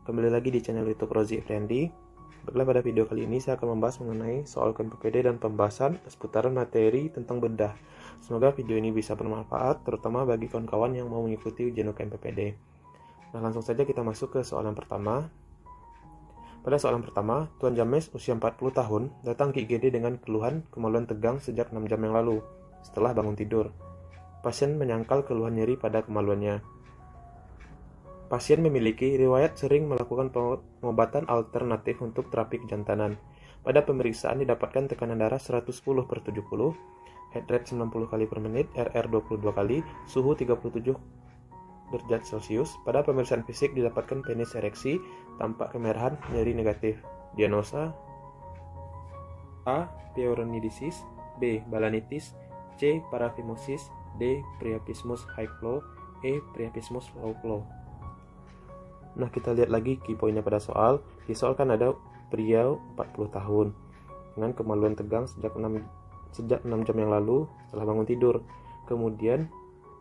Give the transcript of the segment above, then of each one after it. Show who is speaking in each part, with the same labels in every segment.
Speaker 1: Kembali lagi di channel YouTube Rozi Effendi. Baiklah, pada video kali ini saya akan membahas mengenai soal KMPPD dan pembahasan seputaran materi tentang bedah. Semoga video ini bisa bermanfaat, terutama bagi kawan-kawan yang mau mengikuti ujian KMPPD. Nah, langsung saja kita masuk ke soalan pertama. Pada soalan pertama, Tuan James usia 40 tahun datang ke IGD dengan keluhan kemaluan tegang sejak 6 jam yang lalu setelah bangun tidur. Pasien menyangkal keluhan nyeri pada kemaluannya. Pasien memiliki riwayat sering melakukan pengobatan alternatif untuk terapi kejantanan. Pada pemeriksaan didapatkan tekanan darah 110/70, heart rate 90 kali per menit, RR 22 kali, suhu 37 derajat Celcius. Pada pemeriksaan fisik didapatkan penis ereksi, tampak kemerahan, nyeri negatif. Diagnosa: A. Peyroniesis, B. balanitis, C. paraphimosis, D. priapismus high flow, E. priapismus low flow. Nah, kita lihat lagi key poinnya pada soal. Di soal kan ada pria 40 tahun dengan kemaluan tegang sejak 6 jam yang lalu setelah bangun tidur. Kemudian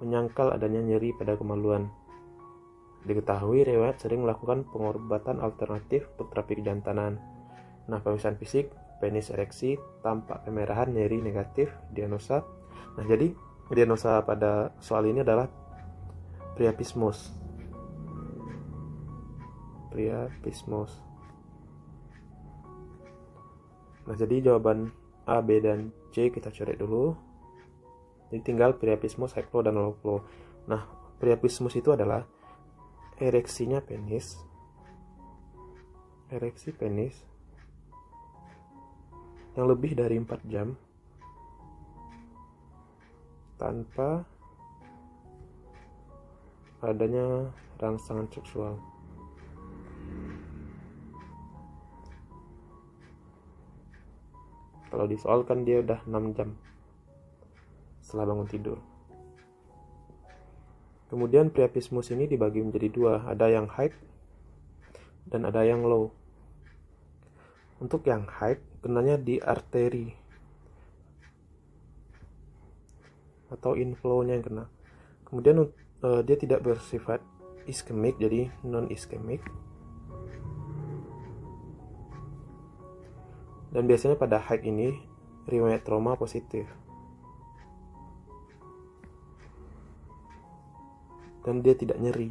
Speaker 1: menyangkal adanya nyeri pada kemaluan. Diketahui riwayat sering melakukan pengobatan alternatif untuk terapi kejantanan. Nah, pemeriksaan fisik, penis ereksi, tampak kemerahan, nyeri negatif. Diagnosa. Nah, jadi diagnosa pada soal ini adalah priapismus. Nah, jadi jawaban A, B, dan C kita coret dulu. Jadi tinggal priapismus, high flow, dan low flow. Nah, priapismus itu adalah ereksi penis yang lebih dari 4 jam tanpa adanya rangsangan seksual. Kalau disoalkan dia udah 6 jam setelah bangun tidur. Kemudian priapismus ini dibagi menjadi dua, ada yang high dan ada yang low. Untuk yang high kenanya di arteri atau inflow-nya yang kena. Kemudian dia tidak bersifat iskemik, jadi non iskemik. Dan biasanya pada high ini riwayat trauma positif. Dan dia tidak nyeri.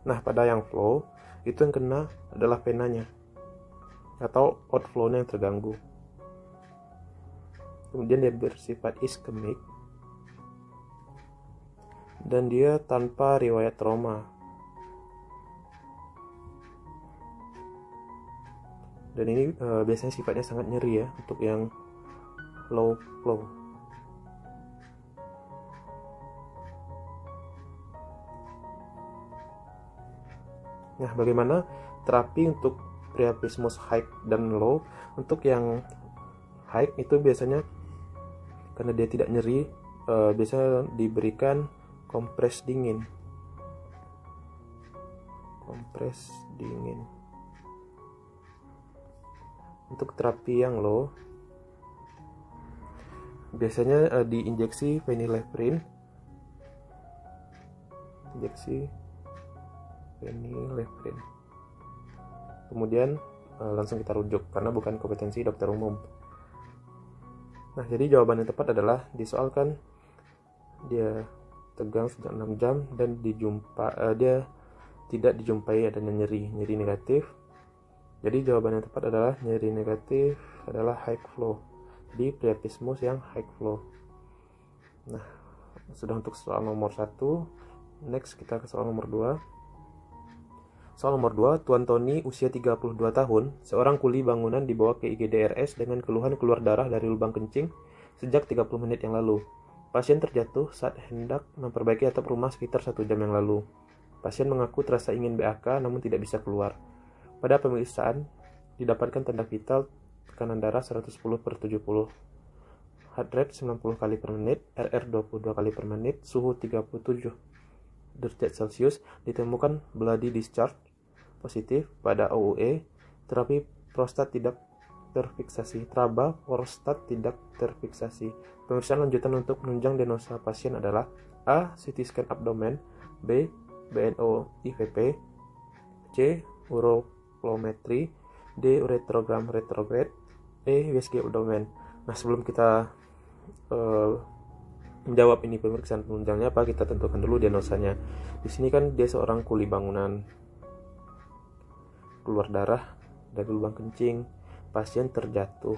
Speaker 1: Nah, pada yang flow, itu yang kena adalah venanya atau outflow-nya yang terganggu. Kemudian dia bersifat iskemik dan dia tanpa riwayat trauma. Dan ini biasanya sifatnya sangat nyeri ya untuk yang low flow. Nah, bagaimana terapi untuk priapismus high dan low? Untuk yang high itu biasanya karena dia tidak nyeri, biasanya diberikan kompres dingin. Untuk terapi yang low biasanya diinjeksi phenylephrine. Kemudian langsung kita rujuk karena bukan kompetensi dokter umum. Nah, jadi jawaban yang tepat adalah disoalkan dia tegang sejak 6 jam dan dia tidak dijumpai adanya nyeri negatif. Jadi jawaban yang tepat adalah nyeri negatif adalah high flow. Jadi priapismus yang high flow. Nah, sudah untuk soal nomor 1. Next kita ke soal nomor 2. Soal nomor 2, Tuan Tony usia 32 tahun, seorang kuli bangunan dibawa ke IGD RS dengan keluhan keluar darah dari lubang kencing sejak 30 menit yang lalu. Pasien terjatuh saat hendak memperbaiki atap rumah sekitar 1 jam yang lalu. Pasien mengaku terasa ingin BAK namun tidak bisa keluar. Pada pemeriksaan didapatkan tanda vital, tekanan darah 110/70, heart rate 90 kali per menit, RR 22 kali per menit, suhu 37 derajat Celcius. Ditemukan bloody discharge positif pada OUE. Terapi prostat tidak terfiksasi. Traba prostat tidak terfiksasi. Pemeriksaan lanjutan untuk menunjang diagnosa pasien adalah A. CT scan abdomen, B. BNO IVP, C. Uroplometri, D. uretrogram retrograde, E. USG abdomen. Nah, sebelum kita menjawab ini pemeriksaan penunjangnya apa, kita tentukan dulu diagnosanya. Di sini kan dia seorang kuli bangunan, keluar darah dari lubang kencing, pasien terjatuh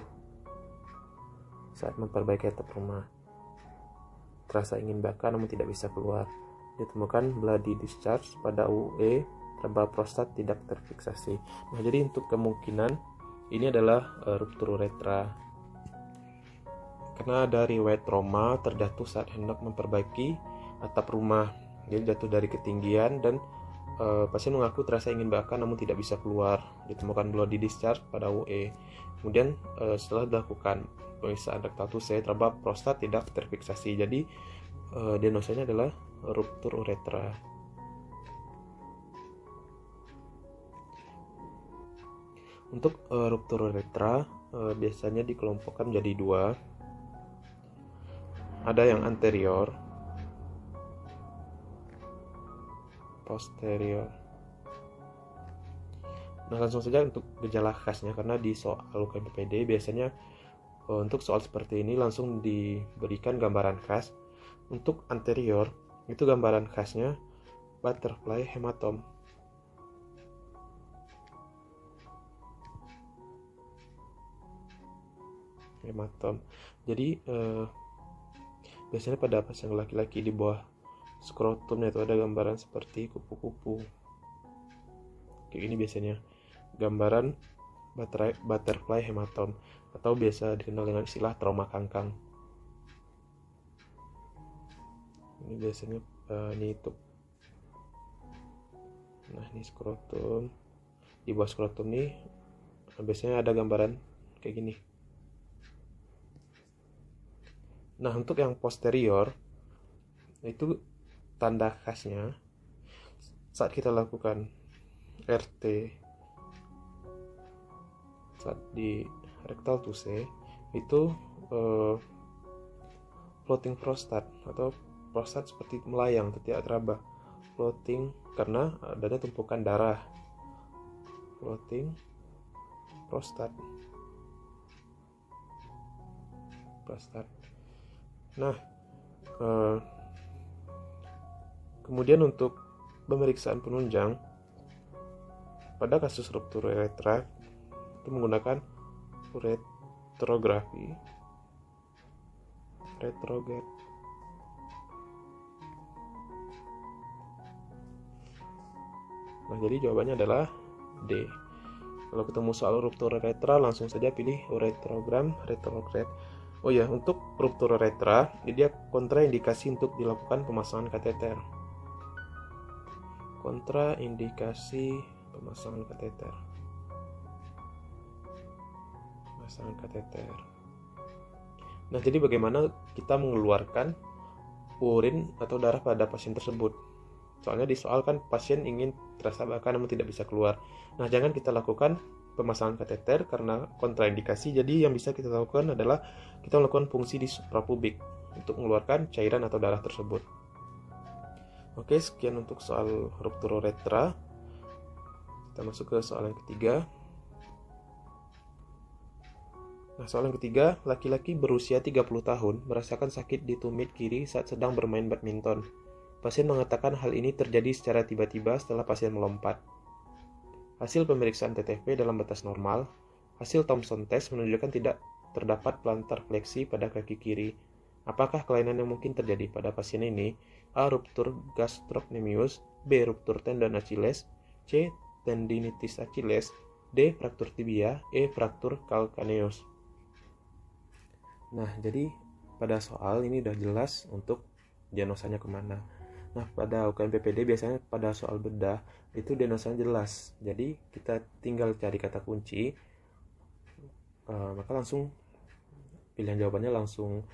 Speaker 1: saat memperbaiki atap rumah, terasa ingin bakar namun tidak bisa keluar, ditemukan bloody discharge pada UE, traba prostat tidak terfiksasi. Nah, jadi untuk kemungkinan ini adalah ruptur uretra karena ada riwayat trauma terjatuh saat hendak memperbaiki atap rumah. Jadi jatuh dari ketinggian dan pasien mengaku terasa ingin bakar namun tidak bisa keluar, ditemukan bloody discharge pada UE. Kemudian setelah dilakukan pemeriksaan rektal tuse, traba prostat tidak terfiksasi. Jadi diagnosanya adalah ruptur uretra. Untuk ruptur uretra biasanya dikelompokkan menjadi dua. Ada yang anterior, posterior. Nah, langsung saja untuk gejala khasnya, karena di soal UKMPPD biasanya untuk soal seperti ini langsung diberikan gambaran khas. Untuk anterior itu gambaran khasnya butterfly hematom. Jadi biasanya pada pasien laki-laki di bawah skrotumnya itu ada gambaran seperti kupu-kupu. Kayak gini biasanya gambaran butterfly hematom, atau biasa dikenal dengan istilah trauma kangkang. Ini biasanya ini itu. Nah, ini skrotum. Di bawah skrotum nih biasanya ada gambaran kayak gini. Nah, untuk yang posterior itu tanda khasnya saat kita lakukan RT saat di rectal tuse itu floating prostat atau prostat seperti melayang, tidak teraba. Floating karena adanya tumpukan darah. Floating prostat. Nah, kemudian untuk pemeriksaan penunjang pada kasus ruptur uretra itu menggunakan uretrografi retrograde. Nah, jadi jawabannya adalah D. Kalau ketemu soal ruptur uretra langsung saja pilih uretrogram retrograde. Oh ya, untuk ruptur uretra dia kontraindikasi untuk dilakukan pemasangan kateter. Kontraindikasi pemasangan kateter. Nah, jadi bagaimana kita mengeluarkan urin atau darah pada pasien tersebut? Soalnya di soal kan pasien ingin terasa bakar namun tidak bisa keluar. Nah, jangan kita lakukan pemasangan kateter karena kontraindikasi. Jadi yang bisa kita lakukan adalah kita melakukan fungsi di suprapubik untuk mengeluarkan cairan atau darah tersebut. Oke, sekian untuk soal ruptur uretra. Kita masuk ke soal yang ketiga. Nah, soal yang ketiga, laki-laki berusia 30 tahun merasakan sakit di tumit kiri saat sedang bermain badminton. Pasien mengatakan hal ini terjadi secara tiba-tiba setelah pasien melompat. Hasil pemeriksaan TTP dalam batas normal. Hasil Thomson test menunjukkan tidak terdapat plantar fleksi pada kaki kiri. Apakah kelainan yang mungkin terjadi pada pasien ini? A. Ruptur gastrocnemius, B. Ruptur tendon Achilles, C. Tendinitis Achilles, D. Fraktur tibia, E. Fraktur calcaneus. Nah, jadi pada soal ini udah jelas untuk diagnosanya kemana. Nah, pada UKMPPD biasanya pada soal bedah itu diagnosanya jelas. Jadi kita tinggal cari kata kunci, maka langsung pilihan jawabannya langsung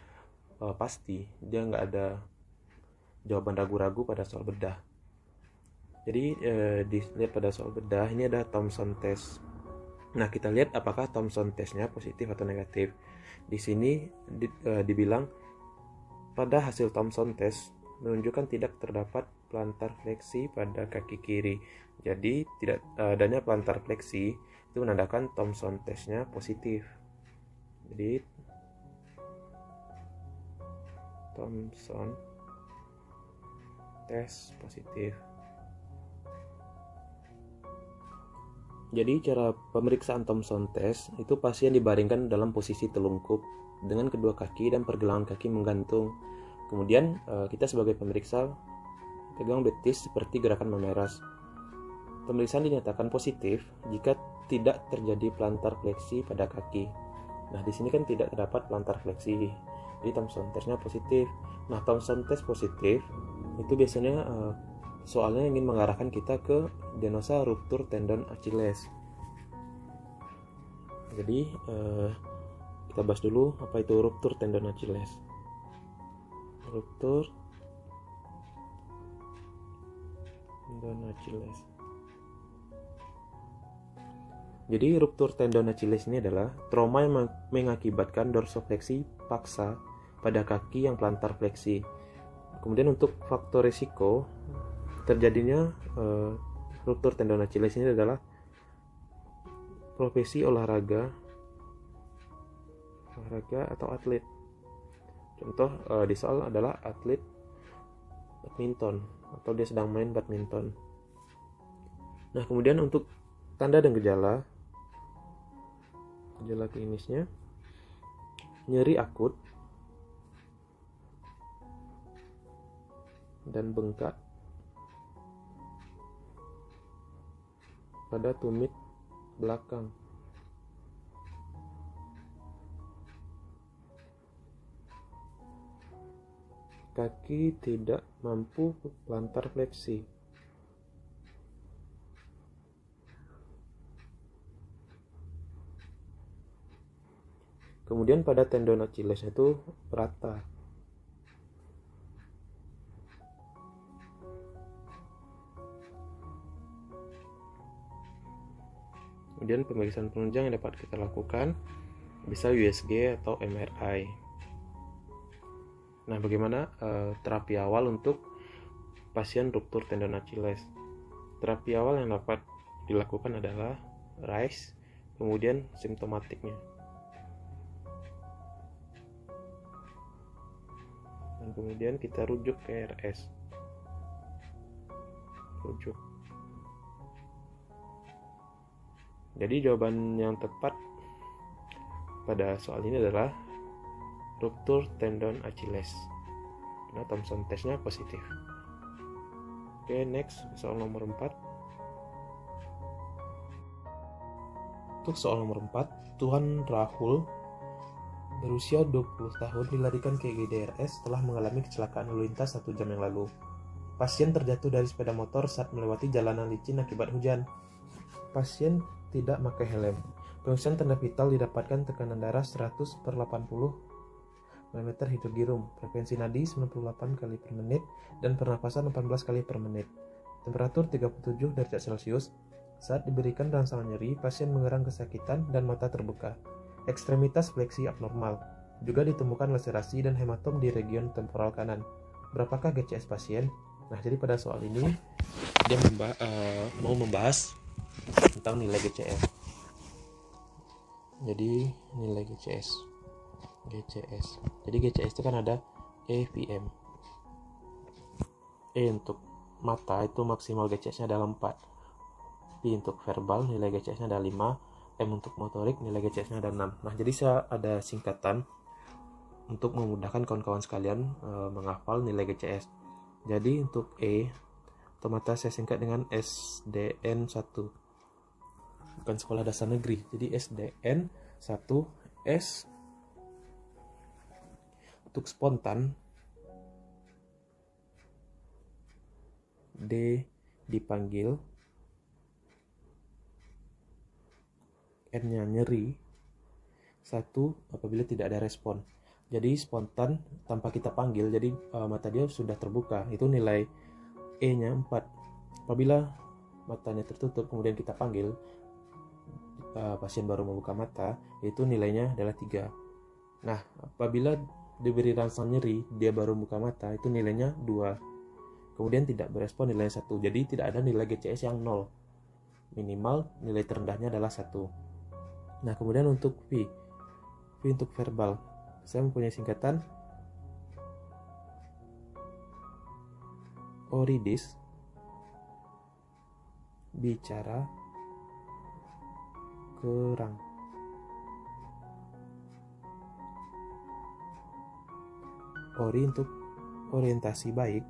Speaker 1: pasti. Dia nggak ada jawaban ragu-ragu pada soal bedah. Jadi dilihat pada soal bedah ini ada Thomson test. Nah, kita lihat apakah Thomson testnya positif atau negatif. Di sini dibilang pada hasil Thomson test menunjukkan tidak terdapat plantar fleksi pada kaki kiri. Jadi tidak adanya plantar fleksi itu menandakan Thomson testnya positif. Jadi Thomson test positif. Jadi cara pemeriksaan Thomson test itu pasien dibaringkan dalam posisi telungkup dengan kedua kaki dan pergelangan kaki menggantung. Kemudian kita sebagai pemeriksa pegang betis seperti gerakan memeras. Pemeriksaan dinyatakan positif jika tidak terjadi plantar fleksi pada kaki. Nah, di sini kan tidak terdapat plantar fleksi. Jadi Thomson testnya positif. Nah, Thomson test positif itu biasanya soalnya ingin mengarahkan kita ke diagnosa ruptur tendon Achilles. Jadi kita bahas dulu apa itu ruptur tendon Achilles. Ruptur tendon Achilles. Jadi ruptur tendon Achilles ini adalah trauma yang mengakibatkan dorsofleksi paksa pada kaki yang plantar fleksi. Kemudian untuk faktor risiko terjadinya ruptur tendon Achilles ini adalah profesi olahraga atau atlet. Contoh di soal adalah atlet badminton atau dia sedang main badminton. Nah, kemudian untuk tanda dan gejala klinisnya, nyeri akut dan bengkak pada tumit belakang. Kaki tidak mampu plantar fleksi. Kemudian pada tendon Achilles itu rata. Kemudian pemeriksaan penunjang yang dapat kita lakukan bisa USG atau MRI. Nah, bagaimana terapi awal untuk pasien ruptur tendon Achilles? Terapi awal yang dapat dilakukan adalah RICE, kemudian simptomatiknya. Dan kemudian kita rujuk ke RS. Rujuk. Jadi jawaban yang tepat pada soal ini adalah ruptur tendon Achilles. Karena Thomson testnya positif. Oke, next soal nomor 4. Untuk soal nomor 4, Tuan Rahul berusia 20 tahun dilarikan ke IGD-RS setelah mengalami kecelakaan lalu lintas 1 jam yang lalu. Pasien terjatuh dari sepeda motor saat melewati jalanan licin akibat hujan. Pasien tidak pakai helm. Pemeriksaan tanda vital didapatkan tekanan darah 100/80 mm hidrogirum, frekuensi nadi 98 kali per menit, dan pernapasan 18 kali per menit. Temperatur 37 derajat Celcius. Saat diberikan rangsangan nyeri, pasien mengerang kesakitan dan mata terbuka. Ekstremitas fleksi abnormal. Juga ditemukan laserasi dan hematom di region temporal kanan. Berapakah GCS pasien? Nah, jadi pada soal ini dia mau membahas tentang nilai GCS. Jadi nilai GCS. Jadi GCS itu kan ada EVM. E untuk mata itu maksimal GCS-nya adalah 4. P untuk verbal nilai GCS-nya ada 5. M untuk motorik nilai GCS-nya ada 6. Nah, jadi saya ada singkatan untuk memudahkan kawan-kawan sekalian menghafal nilai GCS. Jadi untuk E otomatis saya singkat dengan SDN 1. Bukan sekolah dasar negeri. Jadi SDN 1 S untuk spontan, D dipanggil, N-nya nyeri, 1 apabila tidak ada respon. Jadi spontan tanpa kita panggil, jadi mata dia sudah terbuka, itu nilai E-nya 4. Apabila matanya tertutup kemudian kita panggil, pasien baru membuka mata, itu nilainya adalah 3. Nah, apabila diberi rangsang nyeri, dia baru buka mata, itu nilainya 2. Kemudian tidak berespon, nilainya 1. Jadi tidak ada nilai GCS yang 0. Minimal nilai terendahnya adalah 1. Nah, kemudian untuk V untuk verbal, saya mempunyai singkatan Oridis, bicara kerang. Ori untuk orientasi baik.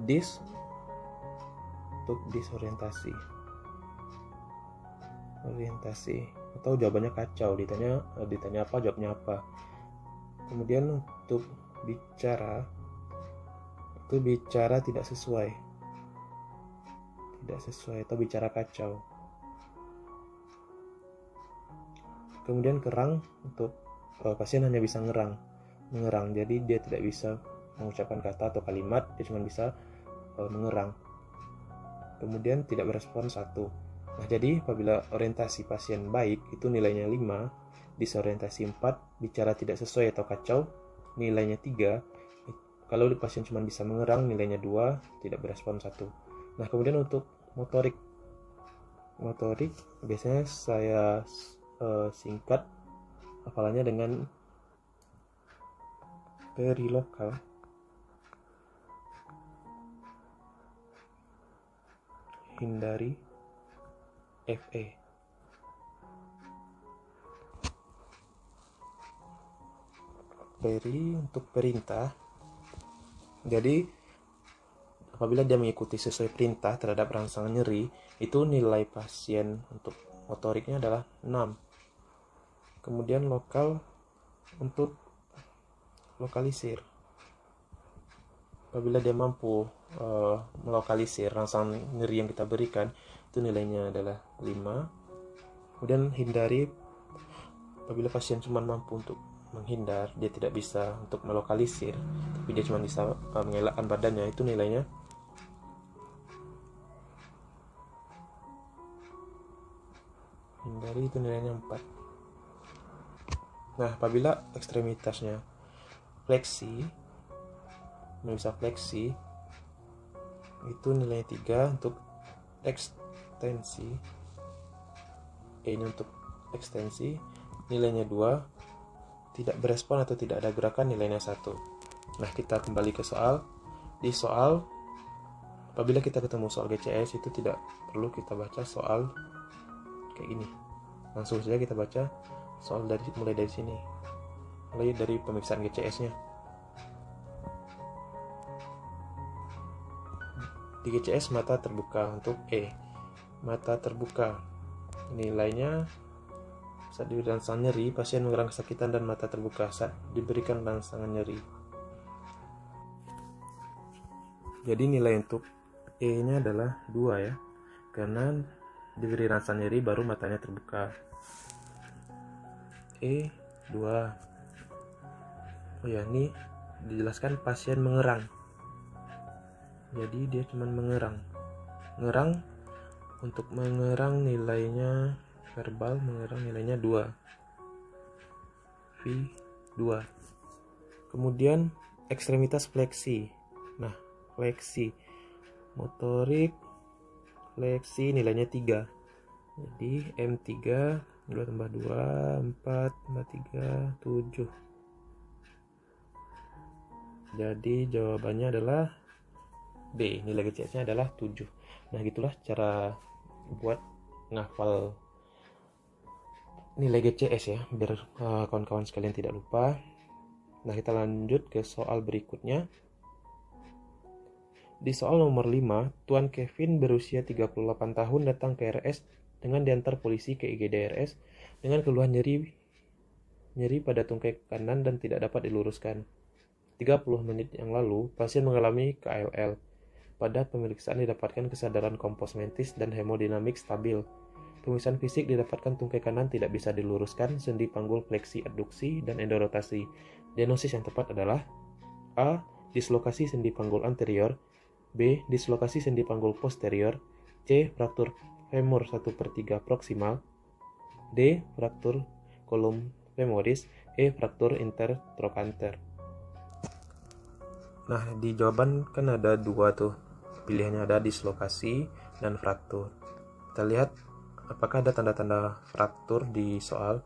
Speaker 1: Dis untuk disorientasi. Orientasi, atau jawabannya kacau, ditanya apa, jawabnya apa. Kemudian untuk bicara, itu bicara tidak sesuai atau bicara kacau. Kemudian kerang, untuk pasien hanya bisa mengerang, jadi dia tidak bisa mengucapkan kata atau kalimat, dia cuma bisa mengerang. Kemudian tidak berespon 1. Nah, jadi apabila orientasi pasien baik, itu nilainya 5, disorientasi 4, bicara tidak sesuai atau kacau, nilainya 3. Kalau pasien cuma bisa mengerang, nilainya 2, tidak berespon 1. Nah, kemudian untuk motorik biasanya saya singkat hafalannya dengan perilokal. Hindari FE. Peri untuk perintah. Jadi apabila dia mengikuti sesuai perintah terhadap rangsangan nyeri, itu nilai pasien untuk motoriknya adalah 6. Kemudian lokal untuk lokalisir. Apabila dia mampu melokalisir rangsangan nyeri yang kita berikan, itu nilainya adalah 5. Kemudian hindari, apabila pasien cuma mampu untuk menghindar, dia tidak bisa untuk melokalisir, tapi dia cuma bisa mengelakkan badannya, itu nilainya hindari, itu nilainya 4. Nah, apabila ekstremitasnya bisa fleksi, itu nilainya 3. Untuk ekstensi, ini untuk ekstensi, nilainya 2. Tidak berespon atau tidak ada gerakan, nilainya 1. Nah, kita kembali ke soal. Di soal, apabila kita ketemu soal GCS, itu tidak perlu kita baca soal kayak gini, langsung saja kita baca soal mulai dari sini, mulai dari pemeriksaan GCS-nya. Di GCS mata terbuka, untuk mata terbuka, nilainya saat diberi rangsangan nyeri, pasien mengerang kesakitan dan mata terbuka saat diberikan rangsangan nyeri. Jadi nilai untuk E-nya adalah 2 ya, karena diberi rangsangan nyeri baru matanya terbuka. E2. Oh ya, ini dijelaskan pasien mengerang. Jadi dia cuma mengerang. Untuk mengerang nilainya verbal, mengerang nilainya 2. V2. Kemudian ekstremitas fleksi. Nah, fleksi motorik fleksi nilainya 3. Jadi M3, 2 tambah 2, 4 tambah 3, 7. Jadi jawabannya adalah B, nilai GCS-nya adalah 7. Nah, gitulah cara buat ngafal nilai GCS ya, biar kawan-kawan sekalian tidak lupa. Nah, kita lanjut ke soal berikutnya. Di soal nomor 5, Tuan Kevin berusia 38 tahun datang ke RS dengan diantar polisi ke IGD RS dengan keluhan nyeri pada tungkai kanan dan tidak dapat diluruskan. 30 menit yang lalu, pasien mengalami KLL. Pada pemeriksaan didapatkan kesadaran komposmentis dan hemodinamik stabil. Pemeriksaan fisik didapatkan tungkai kanan tidak bisa diluruskan, sendi panggul fleksi adduksi dan endorotasi. Diagnosis yang tepat adalah A. Dislokasi sendi panggul anterior, B. Dislokasi sendi panggul posterior. C. Fraktur femur 1/3 proksimal. D. Fraktur kolum femoris. E. Fraktur intertrochanter. Nah, di jawaban kan ada dua tuh. Pilihannya ada dislokasi dan fraktur. Kita lihat apakah ada tanda-tanda fraktur di soal.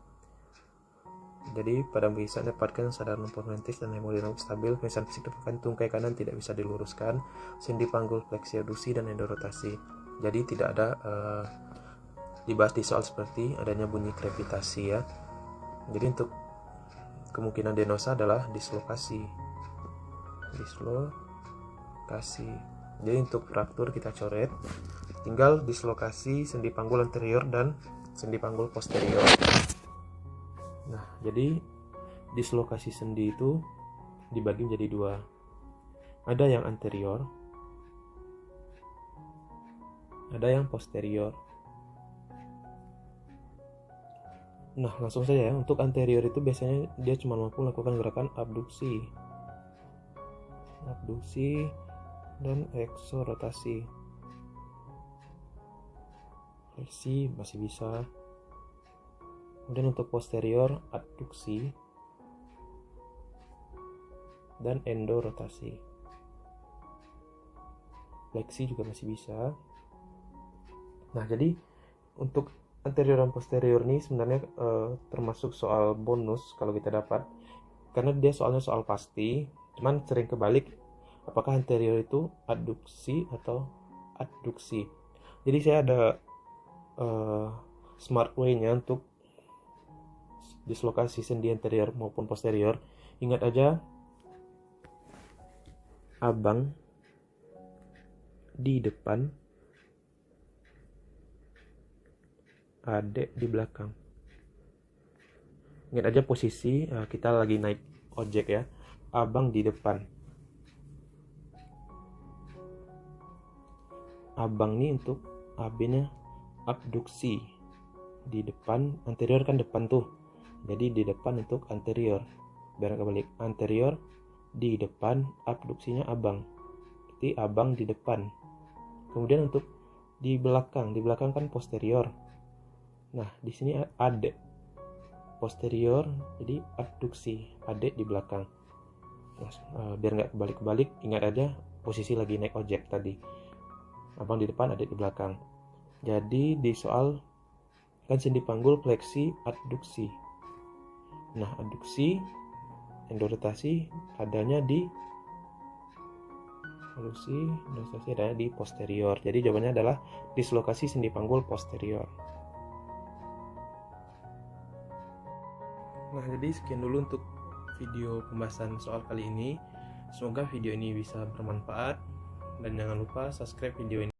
Speaker 1: Jadi pada bisa dapatkan kesadaran movementics dan hemodinamik stabil, pemeriksaan fisik dapatkan tungkai kanan tidak bisa diluruskan, sendi panggul fleksi aduksi dan endorotasi. Jadi tidak ada dibahas di soal seperti adanya bunyi krepitasi ya. Jadi untuk kemungkinan diagnosa adalah dislokasi. Jadi untuk fraktur kita coret, tinggal dislokasi sendi panggul anterior dan sendi panggul posterior. Nah, jadi dislokasi sendi itu dibagi menjadi dua. Ada yang anterior, ada yang posterior. Nah, langsung saja ya. Untuk anterior itu biasanya dia cuma mampu melakukan gerakan abduksi dan eksorotasi. Fleksi masih bisa. Kemudian untuk posterior, adduksi dan endorotasi. Fleksi juga masih bisa. Nah, jadi untuk anterior dan posterior ini sebenarnya termasuk soal bonus kalau kita dapat, karena dia soalnya soal pasti, cuman sering kebalik apakah anterior itu adduksi atau adduksi. Jadi saya ada smart way-nya untuk dislokasi sendi anterior maupun posterior. Ingat aja, abang di depan, adek di belakang. Ingat aja posisi kita lagi naik ojek ya. Abang di depan. Abang nih untuk AB-nya abduksi. Di depan, anterior kan depan tuh. Jadi di depan untuk anterior. Biar kebalik, anterior di depan, abduksinya abang. Jadi abang di depan. Kemudian untuk di belakang kan posterior. Nah, di sini adek posterior, jadi abduksi, adek di belakang. Nah, biar nggak kebalik-kebalik, ingat aja posisi lagi naik ojek tadi. Abang di depan, adek di belakang. Jadi di soal kan sendi panggul fleksi adduksi. Nah, adduksi, endorotasi adanya di endorotasi adanya di posterior. Jadi jawabannya adalah dislokasi sendi panggul posterior. Nah, jadi sekian dulu untuk video pembahasan soal kali ini. Semoga video ini bisa bermanfaat dan jangan lupa subscribe video ini.